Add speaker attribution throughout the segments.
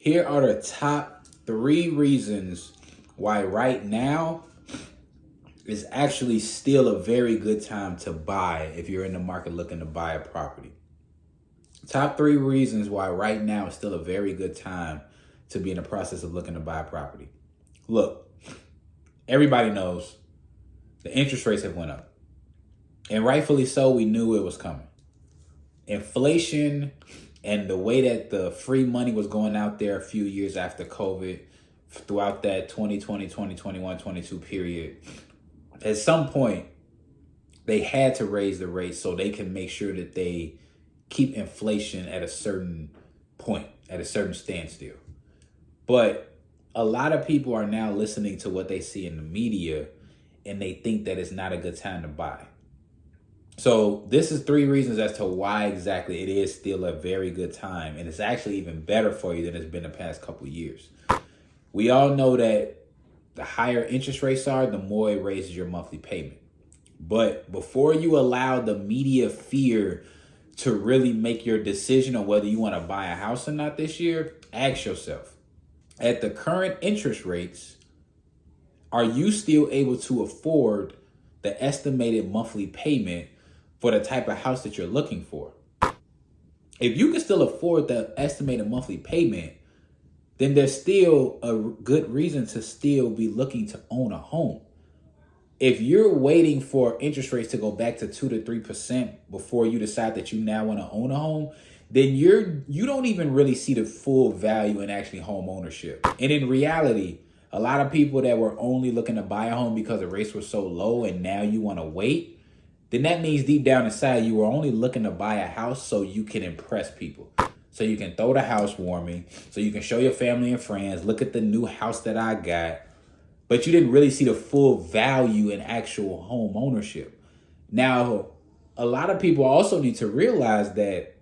Speaker 1: Here are the top 3 reasons why right now is actually still a very good time to buy if you're in the market looking to buy a property. Top 3 reasons why right now is still a very good time to be in the process of looking to buy a property. Look, everybody knows the interest rates have went up. And rightfully so, we knew it was coming. Inflation and the way that the free money was going out there a few years after COVID, throughout that 2020, 2021, 22 period, at some point, they had to raise the rates so they can make sure that they keep inflation at a certain point, at a certain standstill. But a lot of people are now listening to what they see in the media and they think that it's not a good time to buy. So this is 3 reasons as to why exactly it is still a very good time. And it's actually even better for you than it's been the past couple of years. We all know that the higher interest rates are, the more it raises your monthly payment. But before you allow the media fear to really make your decision on whether you want to buy a house or not this year, ask yourself, at the current interest rates, are you still able to afford the estimated monthly payment for the type of house that you're looking for? If you can still afford the estimated monthly payment, then there's still a good reason to still be looking to own a home. If you're waiting for interest rates to go back to 2 to 3% before you decide that you now want to own a home, then you don't even really see the full value in actually home ownership. And in reality, a lot of people that were only looking to buy a home because the rates were so low and now you want to wait, then that means deep down inside you were only looking to buy a house so you can impress people. So you can throw the housewarming, so you can show your family and friends, look at the new house that I got. But you didn't really see the full value in actual home ownership. Now, a lot of people also need to realize that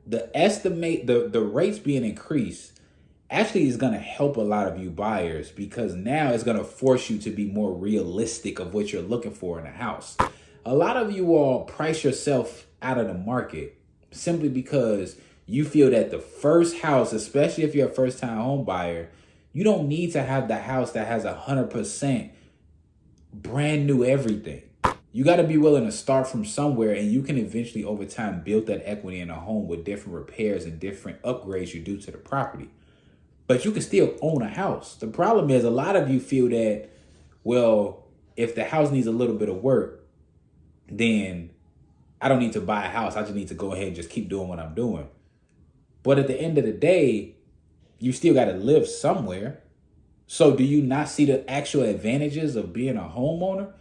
Speaker 1: the rates being increased actually is going to help a lot of you buyers, because now it's going to force you to be more realistic of what you're looking for in a house. A lot of you all price yourself out of the market simply because you feel that the first house, especially if you're a first-time home buyer, you don't need to have the house that has 100% brand new everything. You got to be willing to start from somewhere, and you can eventually over time build that equity in a home with different repairs and different upgrades you do to the property. But you can still own a house. The problem is a lot of you feel that, well, if the house needs a little bit of work, then I don't need to buy a house. I just need to go ahead and just keep doing what I'm doing. But at the end of the day, you still got to live somewhere. So do you not see the actual advantages of being a homeowner?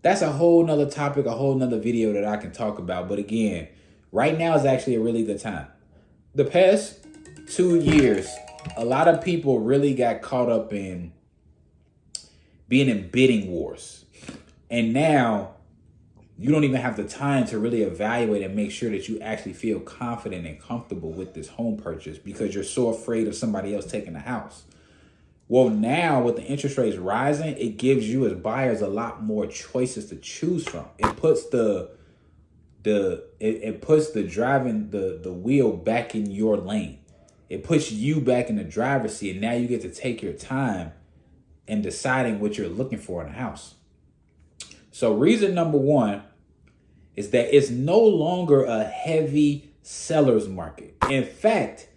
Speaker 1: That's a whole nother topic, a whole nother video that I can talk about. But again, right now is actually a really good time. The past 2 years, a lot of people really got caught up in being in bidding wars. And now you don't even have the time to really evaluate and make sure that you actually feel confident and comfortable with this home purchase because you're so afraid of somebody else taking the house. Well, now with the interest rates rising, it gives you as buyers a lot more choices to choose from. It puts the driving the wheel back in your lane. It puts you back in the driver's seat, and now you get to take your time in deciding what you're looking for in a house. So reason number 1 is that it's no longer a heavy seller's market. In fact,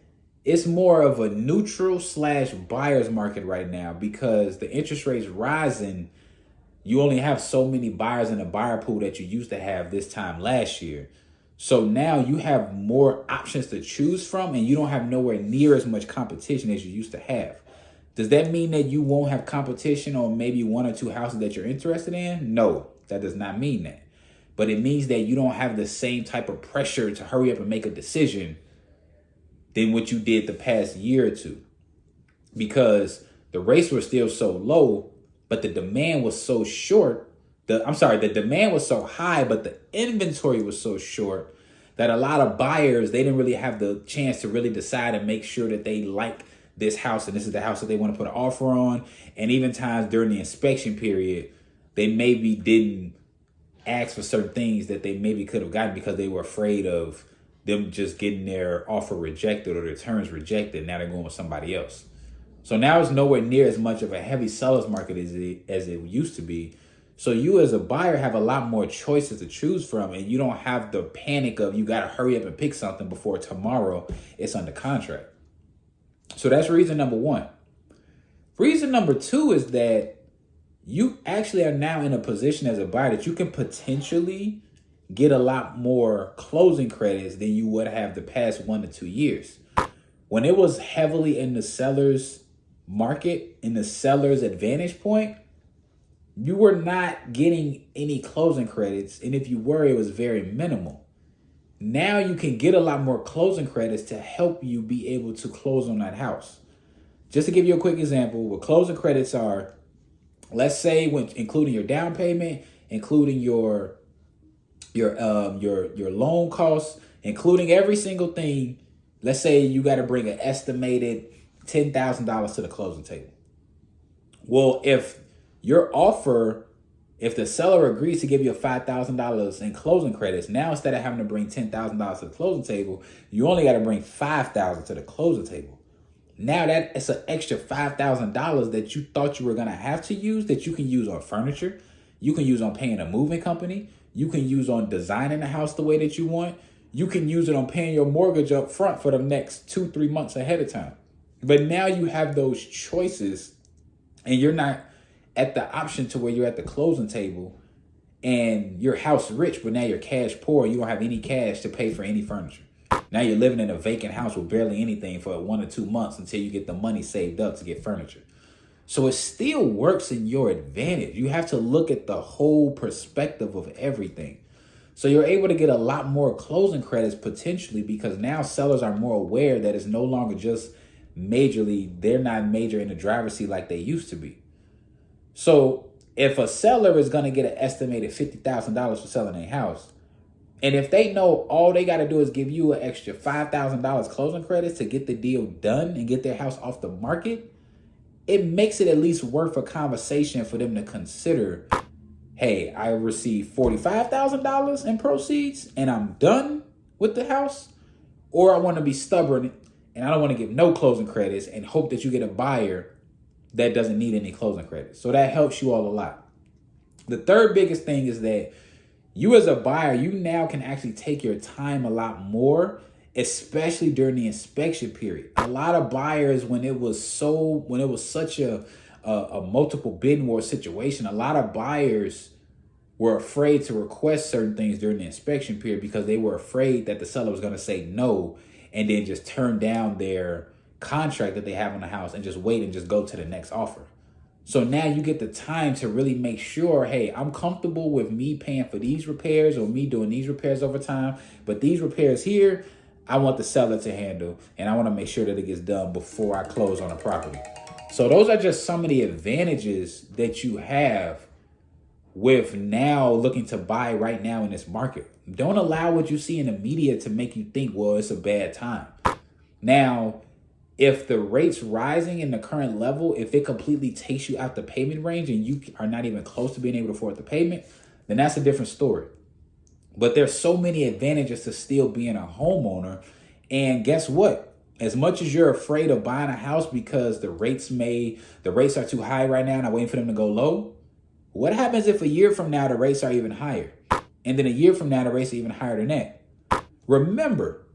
Speaker 1: it's more of a neutral / buyer's market right now, because the interest rates rising, you only have so many buyers in the buyer pool that you used to have this time last year. So now you have more options to choose from, and you don't have nowhere near as much competition as you used to have. Does that mean that you won't have competition on maybe 1 or 2 houses that you're interested in? No, that does not mean that. But it means that you don't have the same type of pressure to hurry up and make a decision than what you did the past year or two. Because the rates were still so low, but the demand was so short. The demand was so high, but the inventory was so short that a lot of buyers, they didn't really have the chance to really decide and make sure that they like this house and this is the house that they want to put an offer on. And even times during the inspection period, they maybe didn't ask for certain things that they maybe could have gotten because they were afraid of them just getting their offer rejected or their terms rejected. Now they're going with somebody else. So now it's nowhere near as much of a heavy seller's market as it used to be. So you as a buyer have a lot more choices to choose from, and you don't have the panic of you got to hurry up and pick something before tomorrow it's under contract. So that's reason number one. Reason number two is that you actually are now in a position as a buyer that you can potentially get a lot more closing credits than you would have the past 1 to 2 years. When it was heavily in the seller's market, in the seller's advantage point, you were not getting any closing credits. And if you were, it was very minimal. Now you can get a lot more closing credits to help you be able to close on that house. Just to give you a quick example, what closing credits are, let's say when including your down payment, including your loan costs, including every single thing. Let's say you got to bring an estimated $10,000 to the closing table. Well, if the seller agrees to give you $5,000 in closing credits, now instead of having to bring $10,000 to the closing table, you only got to bring $5,000 to the closing table. Now it's an extra $5,000 that you thought you were going to have to use that you can use on furniture. You can use on paying a moving company. You can use on designing the house the way that you want. You can use it on paying your mortgage up front for the next 2-3 months ahead of time. But now you have those choices and you're not at the option to where you're at the closing table and you're house rich, but now you're cash poor. You don't have any cash to pay for any furniture. Now you're living in a vacant house with barely anything for 1 or 2 months until you get the money saved up to get furniture. So it still works in your advantage. You have to look at the whole perspective of everything. So you're able to get a lot more closing credits potentially because now sellers are more aware that it's no longer just they're not major in the driver's seat like they used to be. So if a seller is going to get an estimated $50,000 for selling a house, and if they know all they got to do is give you an extra $5,000 closing credits to get the deal done and get their house off the market, it makes it at least worth a conversation for them to consider, hey, I received $45,000 in proceeds and I'm done with the house, or I want to be stubborn and I don't want to give no closing credits and hope that you get a buyer that doesn't need any closing credits. So that helps you all a lot. The third biggest thing is that you as a buyer, you now can actually take your time a lot more, especially during the inspection period. A lot of buyers, when it was such a multiple bidding war situation, a lot of buyers were afraid to request certain things during the inspection period because they were afraid that the seller was going to say no and then just turn down their contract that they have on the house and just wait and just go to the next offer. So now you get the time to really make sure, hey, I'm comfortable with me paying for these repairs or me doing these repairs over time. But these repairs here, I want the seller to handle, and I want to make sure that it gets done before I close on a property. So those are just some of the advantages that you have with now looking to buy right now in this market. Don't allow what you see in the media to make you think, well, it's a bad time. Now, if the rate's rising in the current level, if it completely takes you out the payment range and you are not even close to being able to afford the payment, then that's a different story. But there's so many advantages to still being a homeowner. And guess what? As much as you're afraid of buying a house because the rates are too high right now and I'm waiting for them to go low, what happens if a year from now the rates are even higher? And then a year from now the rates are even higher than that? Remember,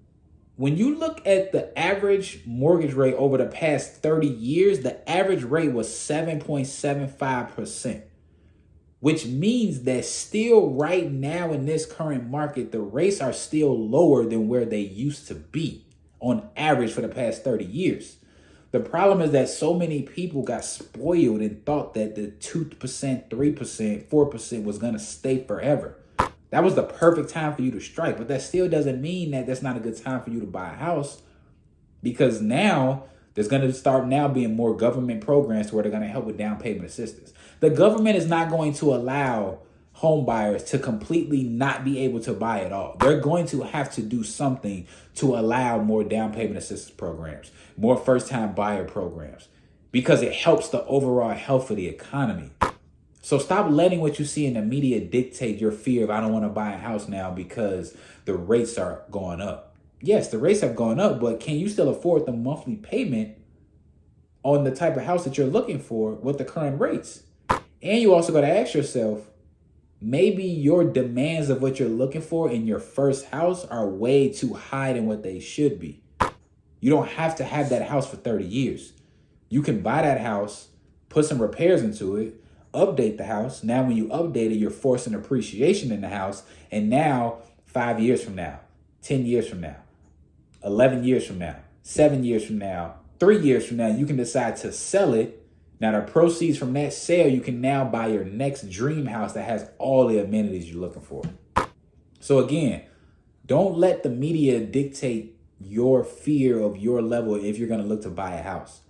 Speaker 1: when you look at the average mortgage rate over the past 30 years, the average rate was 7.75%, which means that still right now in this current market, the rates are still lower than where they used to be on average for the past 30 years. The problem is that so many people got spoiled and thought that the 2%, 3%, 4% was going to stay forever. That was the perfect time for you to strike, but that still doesn't mean that that's not a good time for you to buy a house, because now there's going to start now being more government programs where they're going to help with down payment assistance. The government is not going to allow home buyers to completely not be able to buy at all. They're going to have to do something to allow more down payment assistance programs, more first-time buyer programs, because it helps the overall health of the economy. So stop letting what you see in the media dictate your fear of, I don't want to buy a house now because the rates are going up. Yes, the rates have gone up, but can you still afford the monthly payment on the type of house that you're looking for with the current rates? And you also got to ask yourself, maybe your demands of what you're looking for in your first house are way too high than what they should be. You don't have to have that house for 30 years. You can buy that house, put some repairs into it, update the house. Now, when you update it, you're forcing appreciation in the house. And now, 5 years from now, 10 years from now, 11 years from now, 7 years from now, 3 years from now, you can decide to sell it. Now, the proceeds from that sale, you can now buy your next dream house that has all the amenities you're looking for. So again, don't let the media dictate your fear of your level if you're going to look to buy a house.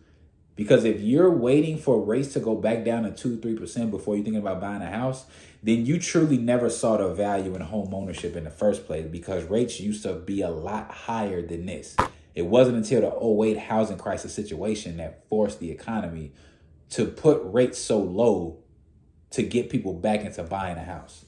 Speaker 1: Because if you're waiting for rates to go back down to 2-3% before you're thinking about buying a house, then you truly never saw the value in home ownership in the first place, because rates used to be a lot higher than this. It wasn't until the '08 housing crisis situation that forced the economy to put rates so low to get people back into buying a house.